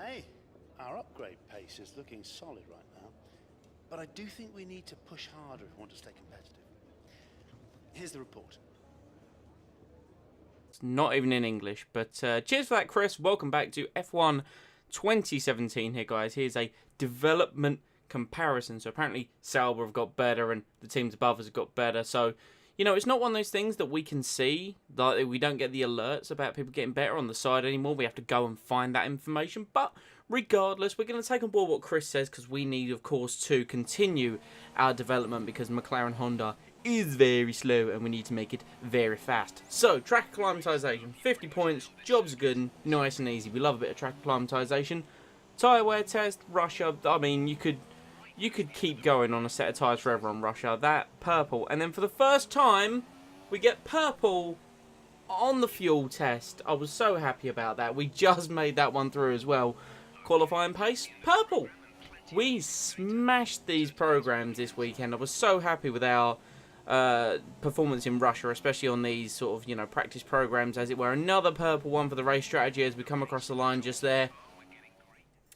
Hey, our upgrade pace is looking solid right now, but I do think we need to push harder if we want to stay competitive. Here's the report. It's not even in English, but cheers for that, Chris. Welcome back to F1 2017 here, guys. Here's a development comparison. So apparently Sauber have got better and the teams above us have got better. So, you know, it's not one of those things that we can see. Like, we don't get the alerts about people getting better on the side anymore. We have to go and find that information. But regardless, we're going to take on board what Chris says, because we need, of course, to continue our development, because Mclaren Honda is very slow and we need to make it very fast. So, track acclimatization, 50 points, job's good, nice and easy. We love a bit of track acclimatization. Tyre wear test, Russia, I mean, you could keep going on a set of tyres forever on Russia. That, purple. And then for the first time, we get purple on the fuel test. I was so happy about that. We just made that one through as well. Qualifying pace, purple. We smashed these programs this weekend. I was so happy with our performance in Russia, especially on these sort of, you know, practice programs, as it were. Another purple one for the race strategy as we come across the line just there.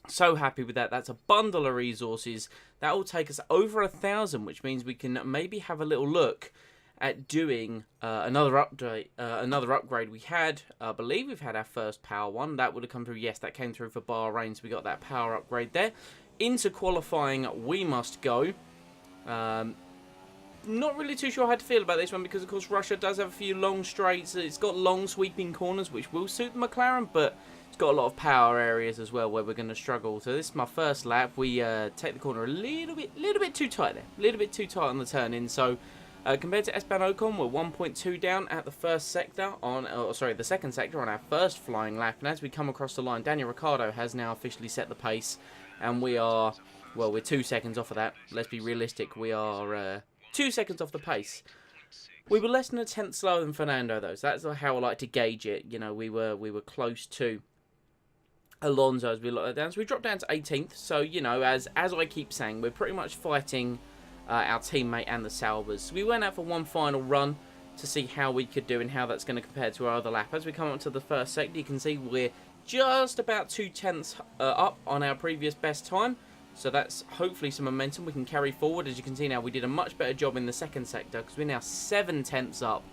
So happy with that. That's a bundle of resources. That will take us over 1,000, which means we can maybe have a little look at doing another upgrade. We had, I believe we've had our first power one. That would have come through. Yes, that came through for Bahrain, so we got that power upgrade there. Into qualifying we must go. Not really too sure how to feel about this one, because of course Russia does have a few long straights. It's got long sweeping corners, which will suit the McLaren, but it's got a lot of power areas as well where we're going to struggle. So this is my first lap. We take the corner a little bit too tight there, a little bit too tight on the turn in. So compared to Esteban Ocon, we're 1.2 down at the first sector on, the second sector on our first flying lap. And as we come across the line, Daniel Ricciardo has now officially set the pace, and we are, well, we're 2 seconds off of that. Let's be realistic. We are 2 seconds off the pace. We were less than a tenth slower than Fernando, though. So that's how I like to gauge it. You know, we were close to Alonso as we look that down. So we dropped down to 18th. So, you know, as I keep saying, we're pretty much fighting our teammate and the Saubers. So we went out for one final run to see how we could do and how that's going to compare to our other lap. As we come up to the first sector, you can see we're just about 2 tenths up on our previous best time. So that's hopefully some momentum we can carry forward. As you can see now, we did a much better job in the second sector, because we're now 7 tenths up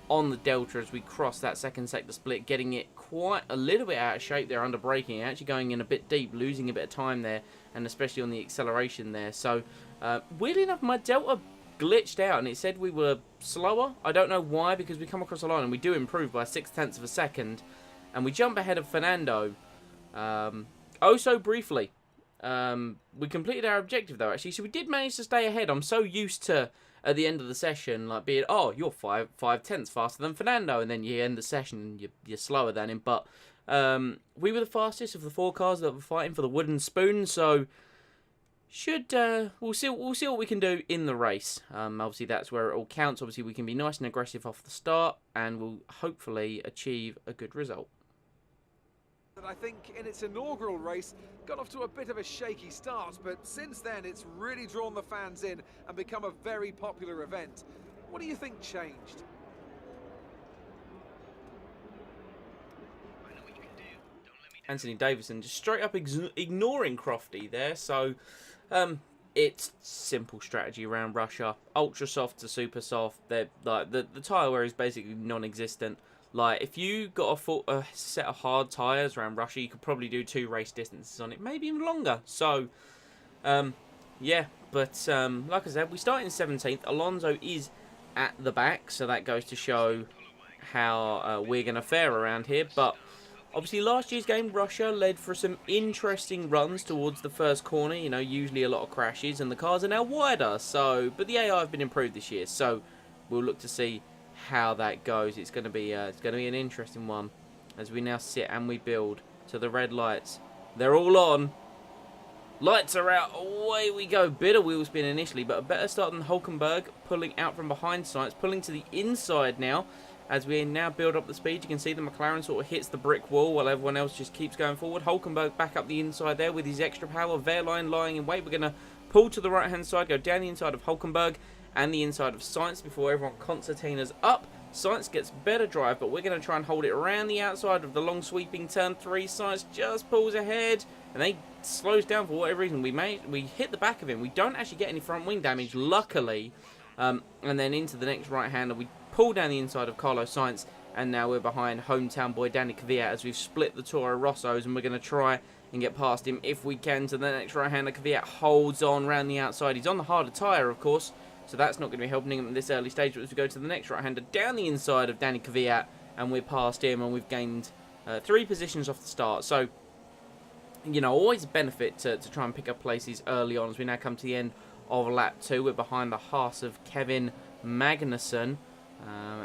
on the delta as we cross that second sector split, getting it quite a little bit out of shape there under braking, actually going in a bit deep, losing a bit of time there, and especially on the acceleration there. So weirdly enough, my delta glitched out and it said we were slower. I don't know why, because we come across the line and we do improve by 6 tenths of a second, and we jump ahead of Fernando oh so briefly. We completed our objective though, actually, so we did manage to stay ahead. I'm so used to at the end of the session, like, being, oh, you're 5 tenths faster than Fernando, and then you end the session and you're slower than him. But we were the fastest of the 4 cars that were fighting for the wooden spoon, so we'll see what we can do in the race. Obviously that's where it all counts. Obviously we can be nice and aggressive off the start, and we'll hopefully achieve a good result. I think in its inaugural race got off to a bit of a shaky start, but since then it's really drawn the fans in and become a very popular event. What do you think changed? Anthony Davison just straight up ignoring Crofty there. So it's simple strategy around Russia. Ultra soft to super soft. They're like the tyre wear is basically non-existent. Like, if you got a set of hard tyres around Russia, you could probably do 2 race distances on it, maybe even longer. So, yeah, but like I said, we start in 17th. Alonso is at the back, so that goes to show how we're going to fare around here. But obviously, last year's game, Russia led for some interesting runs towards the first corner. You know, usually a lot of crashes, and the cars are now wider. So, but the AI have been improved this year, so we'll look to see how that goes. It's going to be an interesting one as we now sit and we build to the red lights. They're all on. Lights are out. Away we go. Bit of wheel spin initially, but a better start than Hulkenberg, pulling out from behind Sainz, pulling to the inside now. As we now build up the speed, you can see the McLaren sort of hits the brick wall while everyone else just keeps going forward. Hulkenberg back up the inside there with his extra power. Wehrlein lying in wait. We're going to pull to the right hand side, go down the inside of Hulkenberg and the inside of Sainz before everyone concertinas up. Sainz gets better drive, but we're going to try and hold it around the outside of the long sweeping turn 3. Sainz just pulls ahead, and then slows down for whatever reason. We hit the back of him. We don't actually get any front wing damage, luckily. And then into the next right-hander, we pull down the inside of Carlos Sainz, and now we're behind hometown boy Danny Kvyat as we've split the Toro Rossos, and we're going to try and get past him if we can to the next right-hander. Kvyat holds on round the outside. He's on the harder tyre, of course, so that's not going to be helping him at this early stage. But as we go to the next right-hander, down the inside of Danny Kvyat, and we're past him, and we've gained 3 positions off the start. So, you know, always a benefit to try and pick up places early on. As we now come to the end of lap 2, we're behind the Haas of Kevin Magnussen.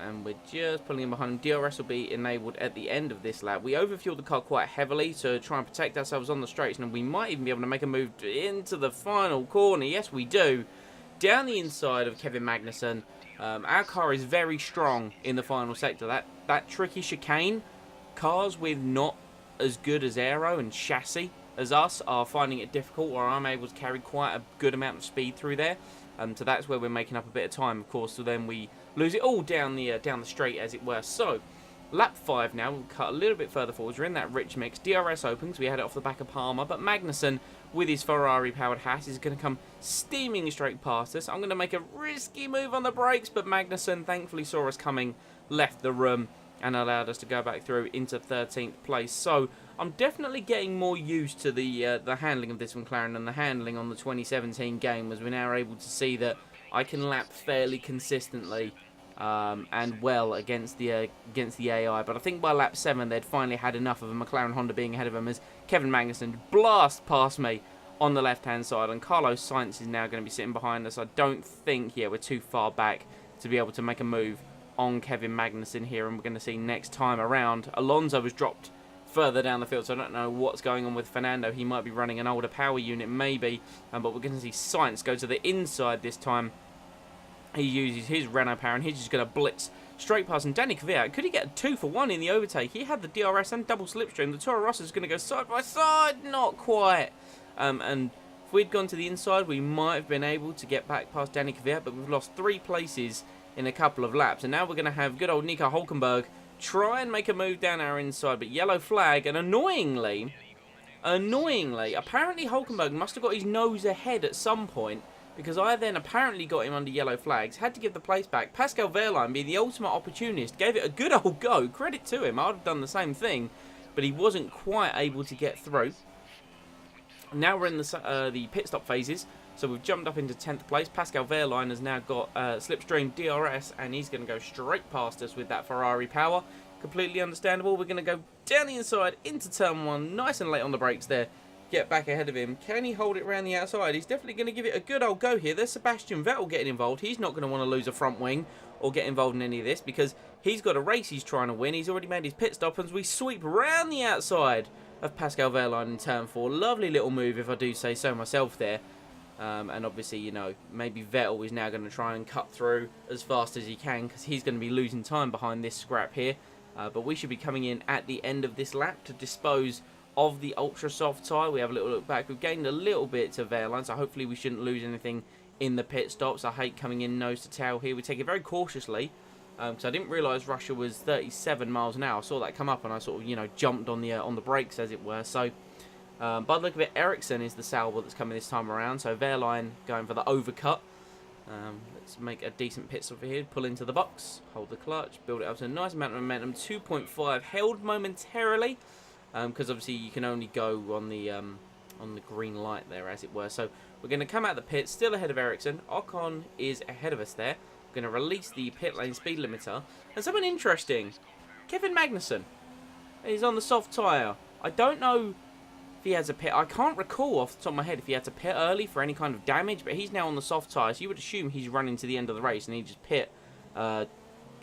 And we're just pulling in behind him. DRS will be enabled at the end of this lap. We overfueled the car quite heavily to try and protect ourselves on the straights, and we might even be able to make a move into the final corner. Yes, we do. Down the inside of Kevin Magnussen. Our car is very strong in the final sector. That tricky chicane, cars with not as good as aero and chassis as us are finding it difficult, or I'm able to carry quite a good amount of speed through there. So that's where we're making up a bit of time, of course. So then we lose it all down the straight, as it were. So lap 5 now. We'll cut a little bit further forwards. We're in that rich mix. DRS opens. We had it off the back of Palmer, but Magnussen with his Ferrari-powered Haas is going to come steaming straight past us. I'm going to make a risky move on the brakes, but Magnussen thankfully saw us coming, left the room, and allowed us to go back through into 13th place. So I'm definitely getting more used to the handling of this McLaren and the handling on the 2017 game, as we're now able to see that I can lap fairly consistently and well against the AI. But I think by lap 7 they'd finally had enough of a McLaren Honda being ahead of them, as Kevin Magnussen blasts past me on the left-hand side, and Carlos Sainz is now going to be sitting behind us. I don't think, we're too far back to be able to make a move on Kevin Magnussen here, and we're going to see next time around. Alonso was dropped further down the field, so I don't know what's going on with Fernando. He might be running an older power unit, maybe, but we're going to see Sainz go to the inside this time. He uses his Renault power, and he's just going to blitz straight past. And Danny Kvyat, could he get a 2 for 1 in the overtake? He had the DRS and double slipstream. The Toro Rosso is going to go side by side, not quite. And if we'd gone to the inside, we might have been able to get back past Danny Kvyat, but we've lost 3 places in a couple of laps. And now we're going to have good old Nico Hulkenberg try and make a move down our inside, but yellow flag. And annoyingly, apparently Hulkenberg must have got his nose ahead at some point, because I then apparently got him under yellow flags, had to give the place back. Pascal Wehrlein, being the ultimate opportunist, gave it a good old go. Credit to him, I would have done the same thing, but he wasn't quite able to get through. Now we're in the pit stop phases, so we've jumped up into 10th place. Pascal Wehrlein has now got slipstream DRS, and he's going to go straight past us with that Ferrari power. Completely understandable. We're going to go down the inside into turn 1, nice and late on the brakes there. Get back ahead of him. Can he hold it around the outside? He's definitely going to give it a good old go here. There's Sebastian Vettel getting involved. He's not going to want to lose a front wing or get involved in any of this, because he's got a race he's trying to win. He's already made his pit stop, and we sweep round the outside of Pascal Wehrlein in turn 4. Lovely little move, if I do say so myself there. And obviously, you know, maybe Vettel is now going to try and cut through as fast as he can, because he's going to be losing time behind this scrap here. But we should be coming in at the end of this lap to dispose of the ultra soft tyre. We have a little look back. We've gained a little bit to Wehrlein, so hopefully we shouldn't lose anything in the pit stops. I hate coming in nose to tail here. We take it very cautiously. So I didn't realise Russia was 37 miles an hour. I saw that come up, and I sort of, you know, jumped on the brakes, as it were. So by the look of it, Ericsson is the Sauber that's coming this time around. So Wehrlein going for the overcut. Let's make a decent pit stop here. Pull into the box, hold the clutch, build it up to a nice amount of momentum. 2.5 held momentarily, because obviously you can only go on the green light there, as it were. So we're going to come out of the pit, still ahead of Ericsson. Ocon is ahead of us there. We're going to release the pit lane speed limiter. And something interesting, Kevin Magnussen is on the soft tyre. I don't know if he has a pit. I can't recall off the top of my head if he had to pit early for any kind of damage, but he's now on the soft tyre, so you would assume he's running to the end of the race, and he just pit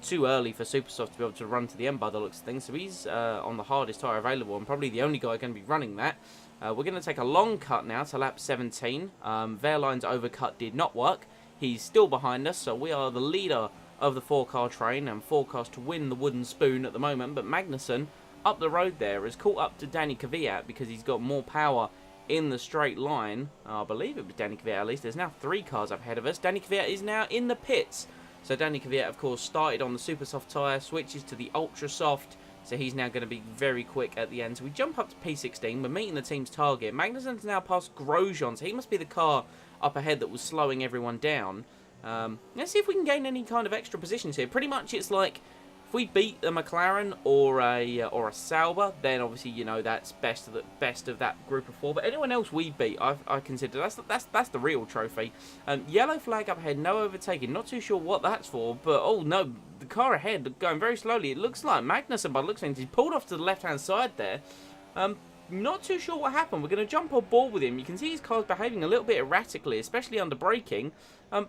too early for Supersoft to be able to run to the end by the looks of things. So he's on the hardest tyre available, and probably the only guy going to be running that. We're going to take a long cut now to lap 17. Wehrlein's overcut did not work. He's still behind us, so we are the leader of the 4-car train and forecast to win the wooden spoon at the moment. But Magnussen, up the road there, has caught up to Danny Kvyat because he's got more power in the straight line. I believe it was Danny Kvyat at least. There's now 3 cars up ahead of us. Danny Kvyat is now in the pits. So Danny Kvyat, of course, started on the super soft tyre, switches to the ultra soft, so he's now going to be very quick at the end. So we jump up to P16, we're meeting the team's target. Magnussen's now past Grosjean, so he must be the car up ahead that was slowing everyone down. Let's see if we can gain any kind of extra positions here. Pretty much it's like, if we beat a McLaren or a Sauber, then obviously, you know, that's best of that group of 4. But anyone else we beat, I consider that's the real trophy. Yellow flag up ahead, no overtaking. Not too sure what that's for, but oh no, the car ahead going very slowly. It looks like Magnussen, by the looks of things, he's pulled off to the left-hand side there. Not too sure what happened. We're going to jump on board with him. You can see his car's behaving a little bit erratically, especially under braking.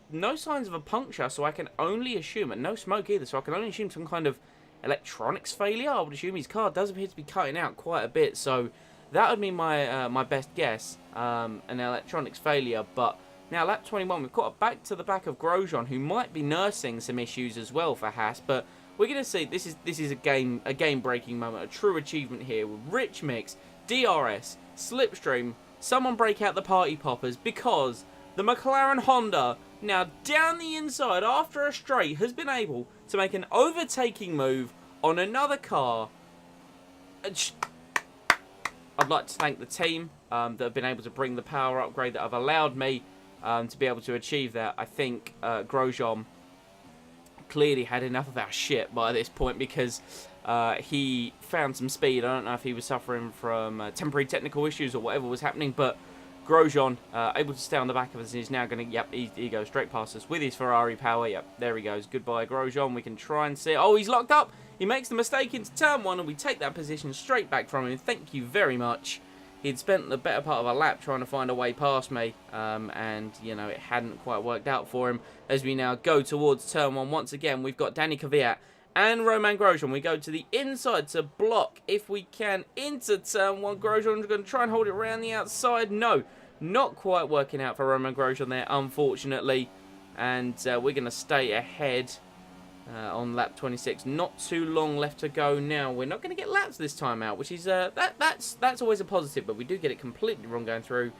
No signs of a puncture, so I can only assume, and no smoke either, so I can only assume some kind of electronics failure. I would assume his car does appear to be cutting out quite a bit, so that would be my my best guess, an electronics failure. But now lap 21, we've got back to the back of Grosjean, who might be nursing some issues as well for Haas, but we're going to see this is a game-breaking moment, a true achievement here with Rich Mix, DRS, Slipstream, someone break out the party poppers, because the McLaren Honda, now down the inside after a straight, has been able to make an overtaking move on another car. I'd like to thank the team that have been able to bring the power upgrade that have allowed me to be able to achieve that. I think Grosjean clearly had enough of our shit by this point, because he found some speed. I don't know if he was suffering from temporary technical issues or whatever was happening, but Grosjean able to stay on the back of us, and he's now going to, yep, he goes straight past us with his Ferrari power. Yep, there he goes. Goodbye, Grosjean. We can try and see. Oh, he's locked up. He makes the mistake into turn 1, and we take that position straight back from him. Thank you very much. He'd spent the better part of a lap trying to find a way past me, and, you know, it hadn't quite worked out for him. As we now go towards turn 1, once again, we've got Danny Kvyat and Romain Grosjean. We go to the inside to block, if we can, into turn 1. Grosjean's going to try and hold it around the outside. No, not quite working out for Romain Grosjean there, unfortunately. And we're going to stay ahead on lap 26. Not too long left to go now. We're not going to get laps this time out, which is that's always a positive, but we do get it completely wrong going through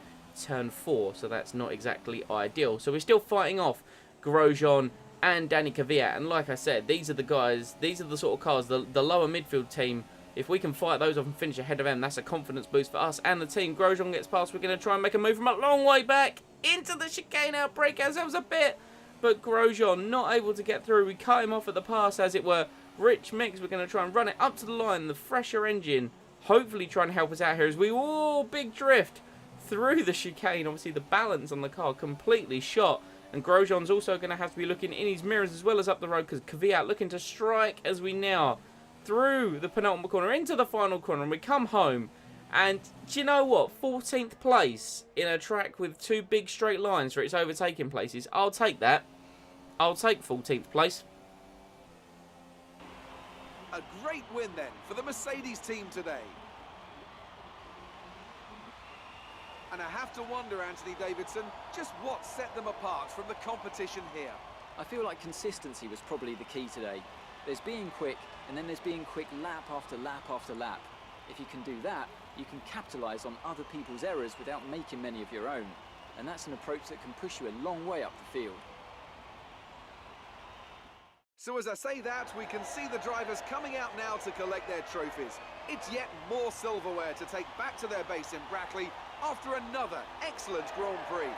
turn 4, so that's not exactly ideal. So we're still fighting off Grosjean and Danny Kvyat, and like I said, these are the guys, these are the sort of cars, the lower midfield team. If we can fight those off and finish ahead of them, that's a confidence boost for us and the team. Grosjean gets past. We're going to try and make a move from a long way back into the chicane, out, break ourselves a bit, but Grosjean not able to get through. We cut him off at the pass, as it were. Rich Mix, we're going to try and run it up to the line. The fresher engine hopefully trying to help us out here as we, oh, big drift through the chicane. Obviously the balance on the car completely shot, and Grosjean's also going to have to be looking in his mirrors as well as up the road, because Kvyat looking to strike as we now through the penultimate corner into the final corner, and we come home. And do you know what? 14th place in a track with 2 big straight lines for its overtaking places. I'll take that. I'll take 14th place. A great win then for the Mercedes team today. And I have to wonder, Anthony Davidson, just what set them apart from the competition here. I feel like consistency was probably the key today. There's being quick, and then there's being quick lap after lap after lap. If you can do that, you can capitalise on other people's errors without making many of your own. And that's an approach that can push you a long way up the field. So as I say that, we can see the drivers coming out now to collect their trophies. It's yet more silverware to take back to their base in Brackley after another excellent Grand Prix.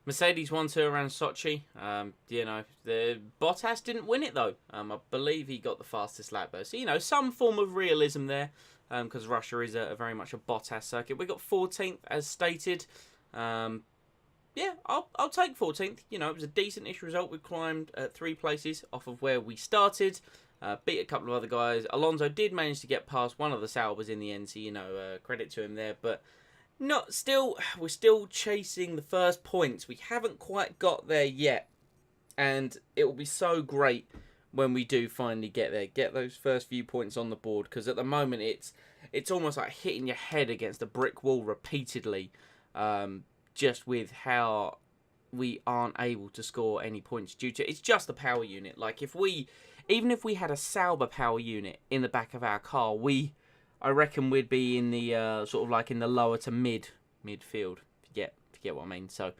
Mercedes 1-2 around Sochi. You know, the Bottas didn't win it though. I believe he got the fastest lap though. So, you know, some form of realism there, because Russia is a very much a Bottas circuit. We got 14th as stated. Yeah, I'll take 14th. You know, it was a decent-ish result. We climbed 3 places off of where we started. Beat a couple of other guys. Alonso did manage to get past one of the Saubers in the end, so, you know, credit to him there. But we're still chasing the first points. We haven't quite got there yet, and it will be so great when we do finally get there, get those first few points on the board, because at the moment it's almost like hitting your head against a brick wall repeatedly. just with how we aren't able to score any points due to it's just the power unit. Like even if we had a Sauber power unit in the back of our car, I reckon we'd be in the sort of like in the lower to midfield. Forget what I mean. So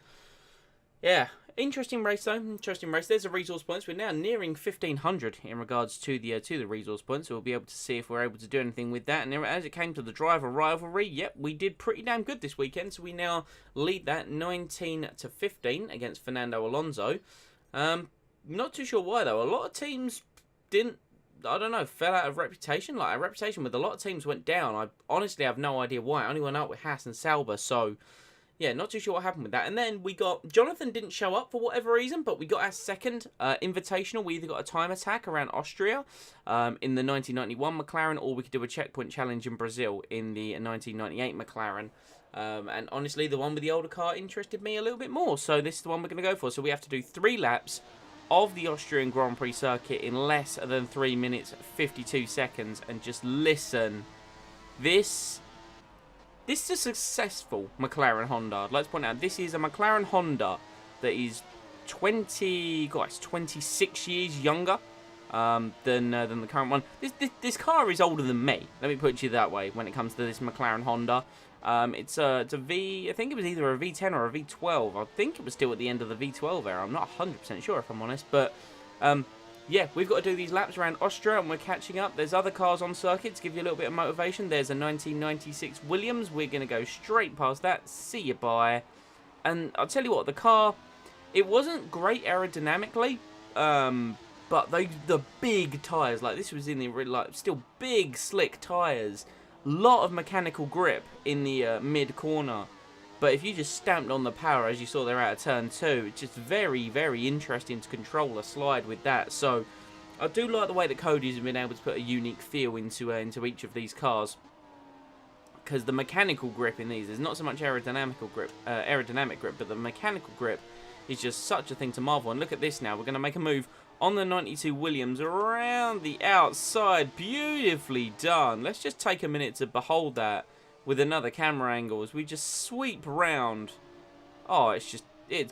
yeah, interesting race though. Interesting race. There's the resource points. We're now nearing 1,500 in regards to the resource points. So we'll be able to see if we're able to do anything with that. And as it came to the driver rivalry, yep, we did pretty damn good this weekend. So we now lead that 19-15 against Fernando Alonso. Not too sure why though. A lot of teams didn't. I don't know, fell out of reputation. Like, our reputation with a lot of teams went down. I honestly have no idea why. I only went up with Haas and Sauber, so yeah, not too sure what happened with that. And then we got Jonathan didn't show up for whatever reason, but we got our second invitational. We either got a time attack around Austria in the 1991 McLaren, or we could do a checkpoint challenge in Brazil in the 1998 McLaren. And honestly, the one with the older car interested me a little bit more, so this is the one we're going to go for. So we have to do 3 laps of the Austrian Grand Prix circuit in less than 3 minutes 52 seconds, and just listen. This is a successful McLaren Honda. I'd like to point out this is a McLaren Honda that is 26 years younger than the current one. This car is older than me. Let me put it that way. When it comes to this McLaren Honda, it's a V. I think it was either a V10 or a V12. I think it was still at the end of the V12 era. I'm not 100% sure if I'm honest, but yeah, we've got to do these laps around Austria, and we're catching up. There's other cars on circuit to give you a little bit of motivation. There's a 1996 Williams. We're going to go straight past that. See you bye. And I'll tell you what, the car, it wasn't great aerodynamically, but the big tyres, like this was in the still big slick tyres. Lot of mechanical grip in the mid corner, but if you just stamped on the power as you saw there out of turn 2, it's just very, very interesting to control a slide with that. So I do like the way that Cody's been able to put a unique feel into each of these cars, because the mechanical grip in these is not so much aerodynamic grip, but the mechanical grip is just such a thing to marvel. And look at this now. We're going to make a move on the 92 Williams around the outside. Beautifully done. Let's just take a minute to behold that with another camera angle as we just sweep round. Oh, it's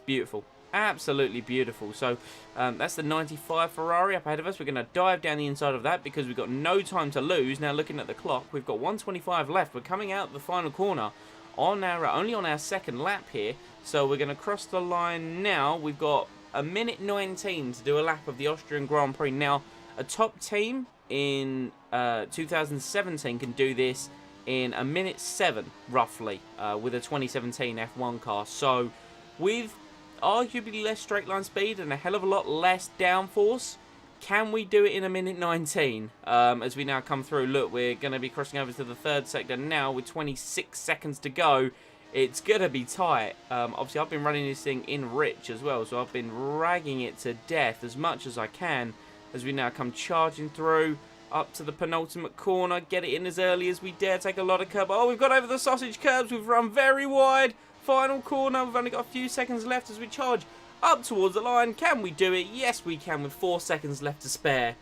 beautiful. Absolutely beautiful. So that's the 95 Ferrari up ahead of us. We're going to dive down the inside of that because we've got no time to lose. Now looking at the clock, we've got 1:25 left. We're coming out the final corner only on our second lap here. So we're going to cross the line now. We've got a minute 19 to do a lap of the Austrian Grand Prix. Now, a top team in 2017 can do this in a minute 7, roughly, with a 2017 F1 car. So, with arguably less straight line speed and a hell of a lot less downforce, can we do it in a minute 19? As we now come through, look, we're going to be crossing over to the third sector now with 26 seconds to go. It's going to be tight. Obviously, I've been running this thing in rich as well, so I've been ragging it to death as much as I can as we now come charging through up to the penultimate corner. Get it in as early as we dare. Take a lot of curb. Oh, we've got over the sausage curbs. We've run very wide. Final corner. We've only got a few seconds left as we charge up towards the line. Can we do it? Yes, we can, with 4 seconds left to spare.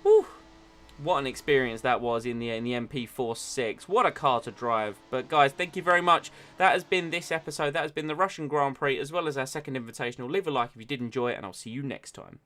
Whew. What an experience that was in the MP46. What a car to drive. But guys, thank you very much. That has been this episode. That has been the Russian Grand Prix, as well as our second invitational. Leave a like if you did enjoy it, and I'll see you next time.